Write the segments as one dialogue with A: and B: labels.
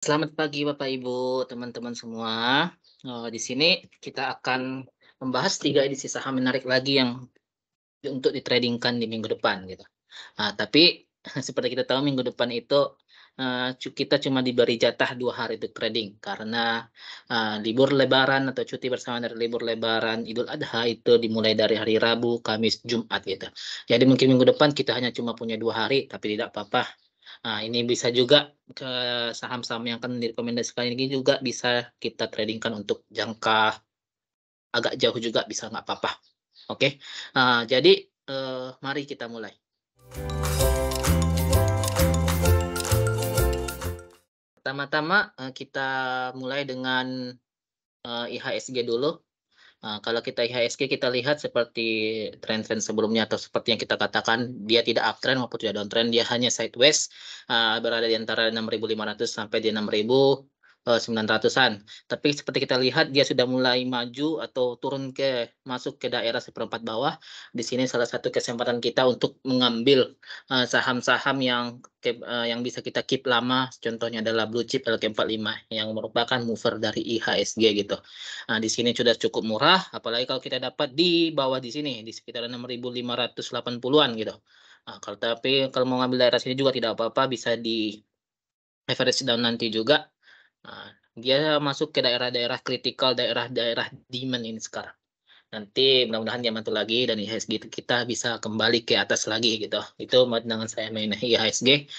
A: Selamat pagi Bapak Ibu, teman-teman semua. Di sini kita akan membahas 3 edisi saham menarik lagi yang untuk di-trading-kan di minggu depan gitu. Tapi seperti kita tahu minggu depan itu, kita cuma diberi jatah 2 hari untuk trading karena, libur lebaran atau cuti bersama dari libur lebaran Idul Adha itu dimulai dari hari Rabu, Kamis, Jumat gitu. Jadi mungkin minggu depan kita hanya cuma punya 2 hari, tapi tidak apa-apa. Ini bisa juga ke saham-saham yang akan direkomendasikan ini juga bisa kita trading-kan untuk jangka agak jauh juga bisa nggak apa-apa, oke? Jadi, mari kita mulai. Pertama-tama, kita mulai dengan, IHSG dulu. Kalau kita IHSG kita lihat seperti tren-tren sebelumnya atau seperti yang kita katakan dia tidak uptrend maupun tidak downtrend, dia hanya sideways, berada di antara 6.500 sampai di 6.900-an. Tapi seperti kita lihat dia sudah mulai maju atau turun masuk ke daerah seperempat bawah. Di sini salah satu kesempatan kita untuk mengambil, saham-saham yang bisa kita keep lama, contohnya adalah blue chip LQ45 yang merupakan mover dari IHSG gitu. Di sini sudah cukup murah, apalagi kalau kita dapat di bawah di sini, di sekitar 6.580-an gitu. Kalau mau ngambil daerah sini juga tidak apa-apa, bisa di average down nanti juga. Dia masuk ke daerah-daerah kritikal, daerah-daerah demand ini sekarang. Nanti mudah-mudahan dia mantul lagi dan IHSG kita bisa kembali ke atas lagi gitu. Itu pandangan saya mengenai IHSG.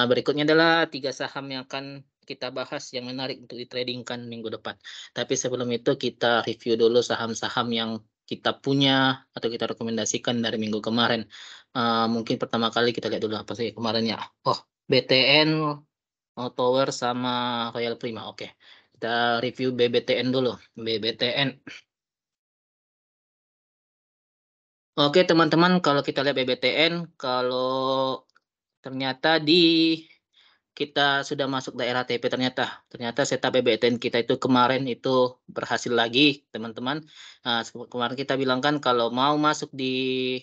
A: Berikutnya adalah 3 saham yang akan kita bahas yang menarik untuk di-trading-kan minggu depan. Tapi sebelum itu kita review dulu saham-saham yang kita punya atau kita rekomendasikan dari minggu kemarin. Mungkin pertama kali kita lihat dulu apa sih kemarin ya. Oh, BTN, Tower sama Royal Prima. Oke. Kita review BBTN dulu. BBTN. Oke teman-teman, kalau kita lihat BBTN, kalau ternyata kita sudah masuk daerah TP ternyata. Ternyata setup BBTN kita itu kemarin itu berhasil lagi teman-teman. Kemarin kita bilang kan kalau mau masuk di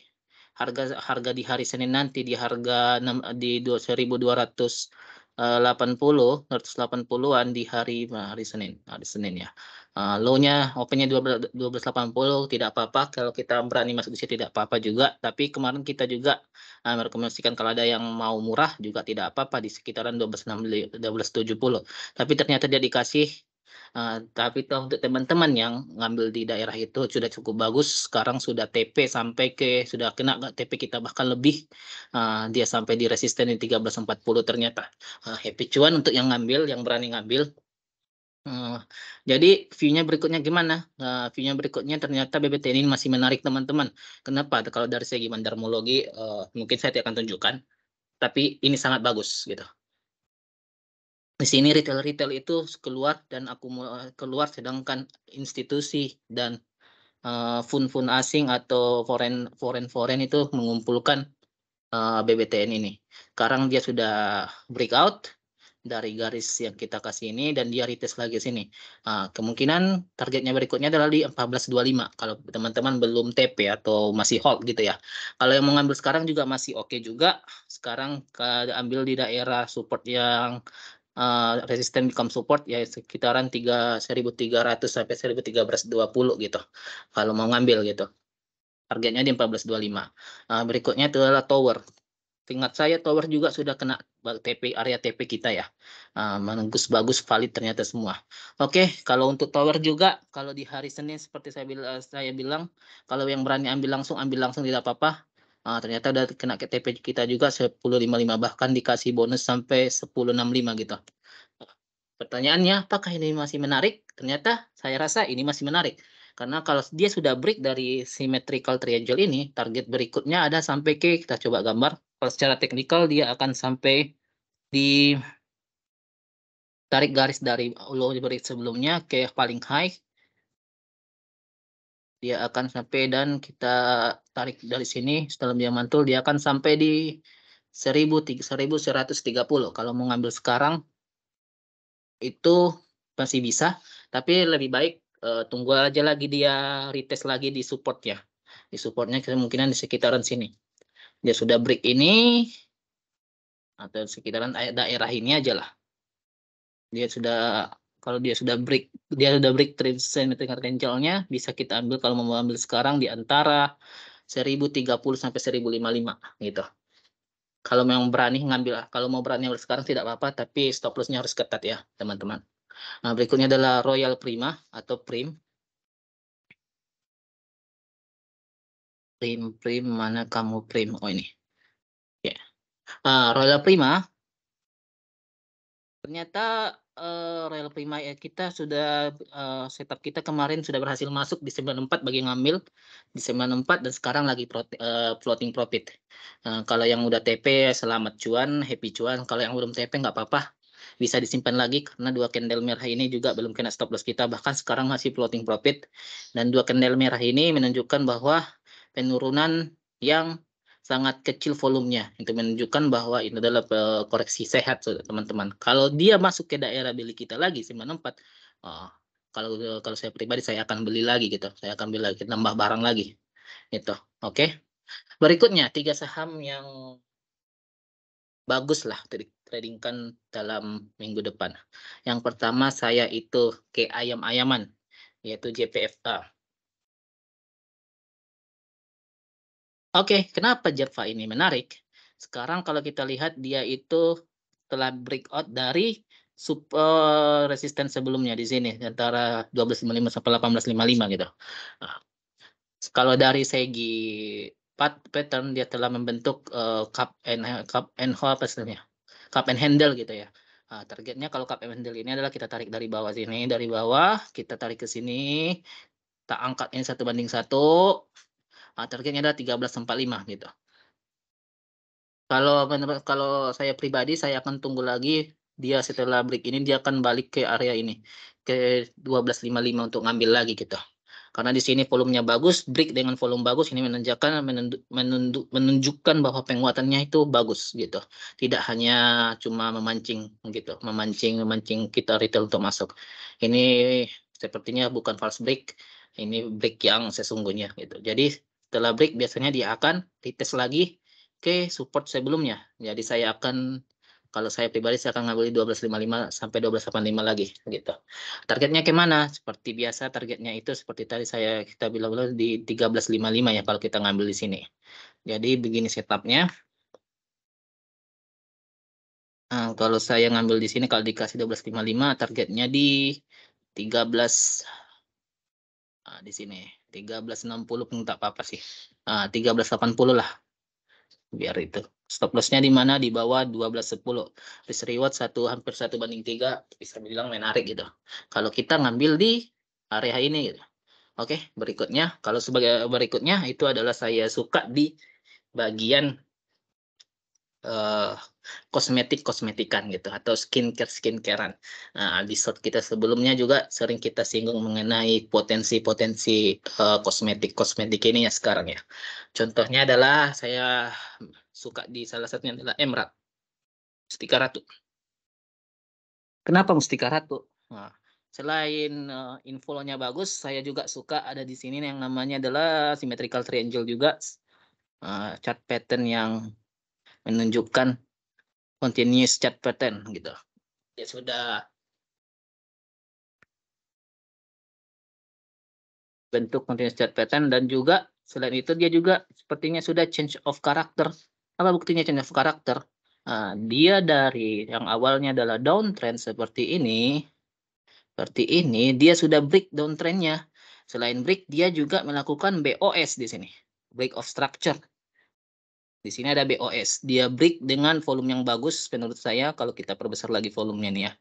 A: harga harga di hari Senin nanti di harga 1.280, 280-an di hari Senin ya. Low-nya open-nya 1280 tidak apa-apa kalau kita berani masuk di situ tidak apa-apa juga. Tapi kemarin kita juga merekomendasikan kalau ada yang mau murah juga tidak apa-apa di sekitaran 1270. Tapi ternyata dia dikasih, tapi untuk teman-teman yang ngambil di daerah itu sudah cukup bagus, sekarang sudah TP sampai sudah kena nggak TP kita bahkan lebih, dia sampai di resisten di 1340 ternyata. Happy cuan untuk yang ngambil, yang berani ngambil. Jadi view-nya berikutnya gimana? View-nya berikutnya ternyata BBT ini masih menarik teman-teman. Kenapa? Kalau dari segi mandarmologi, mungkin saya tidak akan tunjukkan, tapi ini sangat bagus gitu. Di sini retail-retail itu keluar dan keluar sedangkan institusi dan, fund-fund asing atau foreign itu mengumpulkan, BBTN ini. Sekarang dia sudah breakout dari garis yang kita kasih ini dan dia retest lagi sini. Kemungkinan targetnya berikutnya adalah di 1425 kalau teman-teman belum TP atau masih hold gitu ya. Kalau yang mau ngambil sekarang juga masih oke juga. Sekarang ambil di daerah support yang, resisten become support ya sekitaran 1.300 sampai 1.320 gitu. Kalau mau ngambil gitu. Targetnya di 1425. Berikutnya itu adalah tower. Ingat saya tower juga sudah kena TP area TP kita ya. Menembus bagus valid ternyata semua. Oke, kalau untuk tower juga kalau di hari Senin seperti saya bilang kalau yang berani ambil langsung tidak apa-apa. Ternyata udah kena ke TP kita juga 10.55 bahkan dikasih bonus sampai 10.65 gitu. Pertanyaannya, apakah ini masih menarik? Ternyata saya rasa ini masih menarik. Karena kalau dia sudah break dari symmetrical triangle ini, target berikutnya ada sampai kita coba gambar. Kalau secara teknikal dia akan sampai di tarik garis dari low break sebelumnya ke paling high. Dia akan sampai dan kita tarik dari sini setelah dia mantul dia akan sampai di 1130. Kalau mau ngambil sekarang itu masih bisa, tapi lebih baik, tunggu aja lagi dia retest lagi di support ya. Di supportnya kemungkinan di sekitaran sini. Dia sudah break ini, atau sekitaran daerah ini aja lah. Dia sudah kalau dia sudah break trend symmetrical range-nya, bisa kita ambil kalau mau ambil sekarang di antara 1030 sampai 1055 gitu. Kalau memang berani ngambil, kalau mau berani ambil sekarang tidak apa-apa, tapi stop loss-nya harus ketat ya, teman-teman. Nah, berikutnya adalah Royal Prima atau Prim. Prim mana kamu Prim? Oh ini. Ya. Royal Prima ternyata Royal Prima ya kita sudah setup kita kemarin sudah berhasil masuk di 94 bagi ngambil di 94 dan sekarang lagi floating profit. Kalau yang udah TP selamat cuan, happy cuan. Kalau yang belum TP nggak apa-apa, bisa disimpan lagi karena dua candle merah ini juga belum kena stop loss kita, bahkan sekarang masih floating profit. Dan dua candle merah ini menunjukkan bahwa penurunan yang sangat kecil volumenya. Itu menunjukkan bahwa ini adalah koreksi sehat, teman-teman. Kalau dia masuk ke daerah beli kita lagi 94, kalau kalau saya pribadi saya akan beli lagi gitu. Saya akan beli lagi, nambah barang lagi. Itu. Oke. Berikutnya tiga saham yang bagus lah tradingkan dalam minggu depan. Yang pertama saya itu ke ayam-ayaman, yaitu JPFA. Oke, kenapa Jerva ini menarik? Sekarang kalau kita lihat dia itu telah breakout dari resisten sebelumnya di sini antara 12.55 sampai 18.55 gitu. Nah, kalau dari segi pattern dia telah membentuk cup and apa istilahnya? Cup and handle gitu ya. Targetnya kalau cup and handle ini adalah kita tarik dari bawah sini, dari bawah kita tarik ke sini, kita angkat ini 1:1. Targetnya adalah 13.45 gitu. Kalau saya pribadi saya akan tunggu lagi dia setelah break ini dia akan balik ke area ini ke 12.55 untuk ngambil lagi gitu. Karena di sini volumenya bagus, break dengan volume bagus ini menunjukkan bahwa penguatannya itu bagus gitu. Tidak hanya cuma memancing gitu, memancing kita retail untuk masuk. Ini sepertinya bukan false break, ini break yang sesungguhnya gitu. Jadi setelah break biasanya dia akan retest lagi ke support sebelumnya. Jadi saya akan kalau saya pribadi saya akan ngambil 12.55 sampai 12.85 lagi gitu. Targetnya kemana? Seperti biasa targetnya itu seperti tadi kita bilang di 13.55 ya kalau kita ngambil di sini. Jadi begini setupnya. Kalau saya ngambil di sini kalau dikasih 12.55 targetnya di 13 di sini 13.60 pun tak apa-apa sih. 13.80 lah. Biar itu stop lossnya di mana di bawah 12.10 risk reward hampir 1:3 bisa bilang menarik gitu kalau kita ngambil di area ini gitu. Oke, berikutnya kalau sebagai berikutnya itu adalah saya suka di bagian kosmetikan gitu atau skincarean. Nah, di short kita sebelumnya juga sering kita singgung mengenai potensi-potensi kosmetik ini ya sekarang ya. Contohnya adalah saya suka di salah satunya adalah Emerald, Mustika Ratu. Kenapa Mustika Ratu? Nah, selain infonya bagus, saya juga suka ada di sini yang namanya adalah symmetrical triangle juga, chart pattern yang menunjukkan continuous chart pattern gitu. Dia sudah bentuk continuous chart pattern dan juga selain itu dia juga sepertinya sudah change of character. Apa buktinya change of character? Dia dari yang awalnya adalah downtrend seperti ini, dia sudah break downtrendnya. Selain break, dia juga melakukan BOS di sini, break of structure. Di sini ada BOS, dia break dengan volume yang bagus menurut saya. Kalau kita perbesar lagi volumenya nih ya,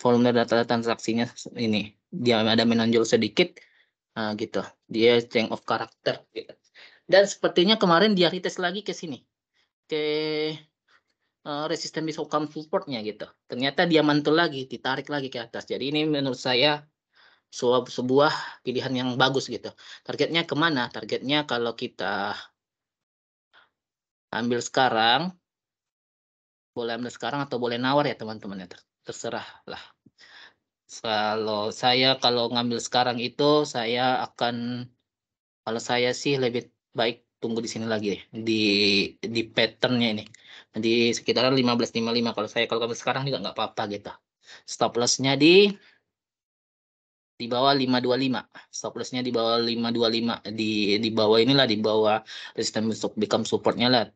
A: volume data transaksinya ini dia ada menonjol sedikit, gitu. Dia change of character. Gitu. Dan sepertinya kemarin dia retest lagi ke sini, ke resisten come supportnya gitu. Ternyata dia mantul lagi, ditarik lagi ke atas. Jadi ini menurut saya sebuah pilihan yang bagus gitu. Targetnya kemana? Targetnya kalau kita ambil sekarang, boleh ambil sekarang atau boleh nawar ya teman-teman ya, terserah lah. Kalau ngambil sekarang itu kalau saya sih lebih baik tunggu di sini lagi di patternnya ini di sekitaran 15.55. Kalau ngambil sekarang juga nggak apa-apa gitu. Stop loss-nya di bawah 525. Stop loss-nya di bawah 525. Di bawah inilah, di bawah resistance untuk become support-nya lah.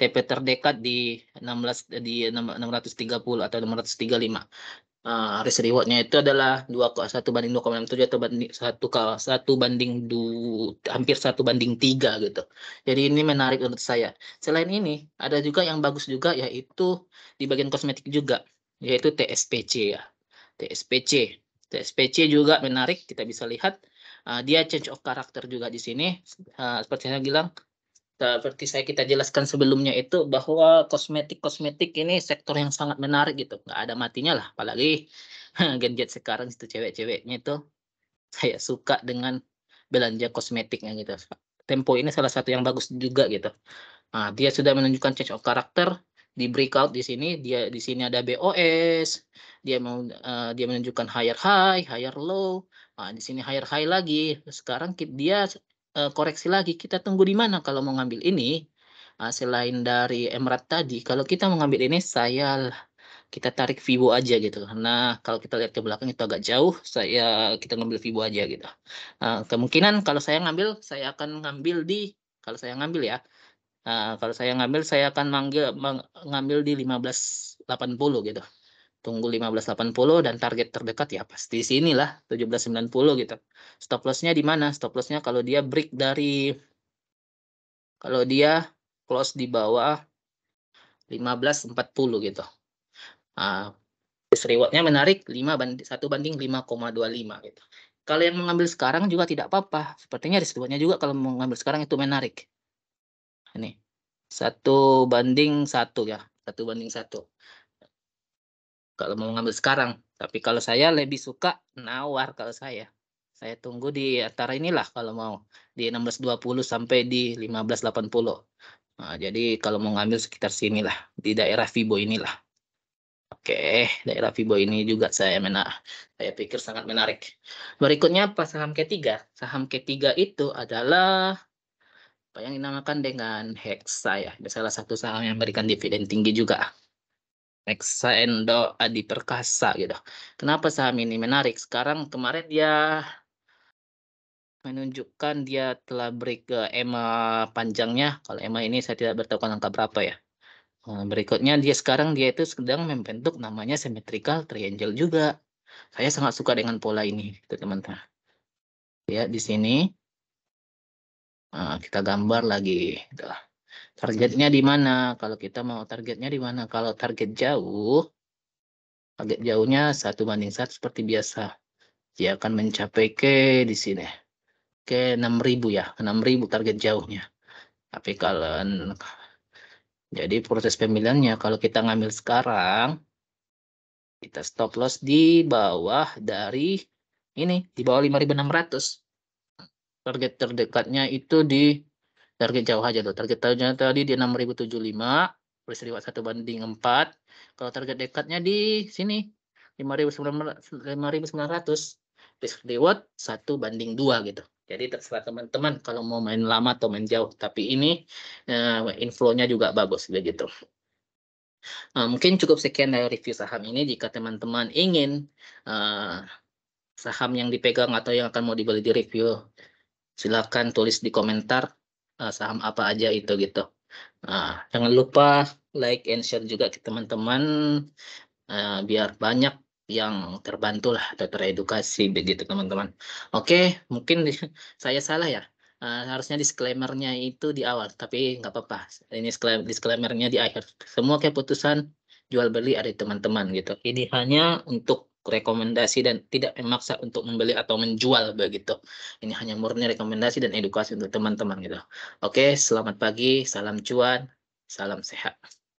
A: TP terdekat di 630 atau 635. Risk reward-nya itu adalah 1 banding 2,67 atau hampir 1 banding 3 gitu. Jadi ini menarik menurut saya. Selain ini ada juga yang bagus juga, yaitu di bagian kosmetik juga, yaitu TSPC ya. TSPC juga menarik, kita bisa lihat dia change of character juga di sini. Seperti saya bilang, seperti kita jelaskan sebelumnya itu, bahwa kosmetik ini sektor yang sangat menarik gitu, nggak ada matinya lah. Apalagi gadget sekarang itu, cewek-ceweknya itu saya suka dengan belanja kosmetiknya gitu. Tempo ini salah satu yang bagus juga gitu. Dia sudah menunjukkan change of character di breakout di sini. Dia di sini ada BOS. Dia menunjukkan higher high, higher low. Di sini higher high lagi. Sekarang dia koreksi lagi. Kita tunggu di mana kalau mau ngambil ini? Selain dari Emerald tadi, kalau kita mau ngambil ini, kita tarik Vivo aja gitu. Karena kalau kita lihat ke belakang itu agak jauh, kita ngambil Vivo aja gitu. Kemungkinan kalau saya ngambil, kalau saya ngambil ya, kalau saya ngambil, saya akan ngambil di 1580 gitu. Tunggu 1580 dan target terdekat ya pasti sinilah 1790 gitu. Stop loss-nya di mana? Stop loss-nya kalau dia close di bawah 1540 gitu. Reward-nya menarik, 1 banding 5,25 gitu. Kalau yang mengambil sekarang juga tidak apa-apa. Sepertinya reward-nya juga kalau mengambil sekarang itu menarik. Ini 1 banding 1 ya, 1 banding 1. Kalau mau ngambil sekarang, tapi kalau saya lebih suka nawar. Kalau saya tunggu di antara inilah, kalau mau di 1620 sampai di 1580. Jadi kalau mau ngambil sekitar sinilah, di daerah Vibo inilah. Oke, daerah Vibo ini juga saya pikir sangat menarik. Berikutnya apa? Saham ketiga. Saham ketiga itu adalah apa yang dinamakan dengan Hexa ya. Salah satu saham yang memberikan dividen tinggi juga. Hexa Endo Adi Perkasa gitu. Kenapa saham ini menarik? Kemarin dia menunjukkan dia telah break ke EMA panjangnya. Kalau EMA ini saya tidak bertahu angka berapa ya. Berikutnya dia itu sedang membentuk namanya symmetrical triangle juga. Saya sangat suka dengan pola ini, teman-teman. Ya, di sini kita gambar lagi. Targetnya di mana? Kalau kita mau targetnya di mana? Kalau target jauhnya 1 banding 1 seperti biasa. Dia akan mencapai ke di sini. Ke 6.000 ya, 6.000 target jauhnya. Tapi jadi proses pemilihannya, kalau kita ngambil sekarang, kita stop loss di bawah dari ini, di bawah 5.600. Target terdekatnya itu di target jauh aja tuh. Target jauhnya tadi di 6.075, risk reward 1 banding 4. Kalau target dekatnya di sini 5.900, risk reward 1 banding 2 gitu. Jadi terserah teman-teman kalau mau main lama atau main jauh. Tapi ini inflow-nya juga bagus begitu. Mungkin cukup sekian dari review saham ini. Jika teman-teman ingin saham yang dipegang atau yang akan mau dibeli di review, silakan tulis di komentar saham apa aja itu gitu. Jangan lupa like and share juga ke teman-teman biar banyak yang terbantu lah atau teredukasi begitu teman-teman. Oke, mungkin saya salah ya. Harusnya disclaimer-nya itu di awal, tapi nggak apa-apa. Ini disclaimer-nya di akhir. Semua keputusan jual beli ada di teman-teman gitu. Ini hanya untuk rekomendasi dan tidak memaksa untuk membeli atau menjual begitu. Ini hanya murni rekomendasi dan edukasi untuk teman-teman gitu. Oke, selamat pagi, salam cuan, salam sehat.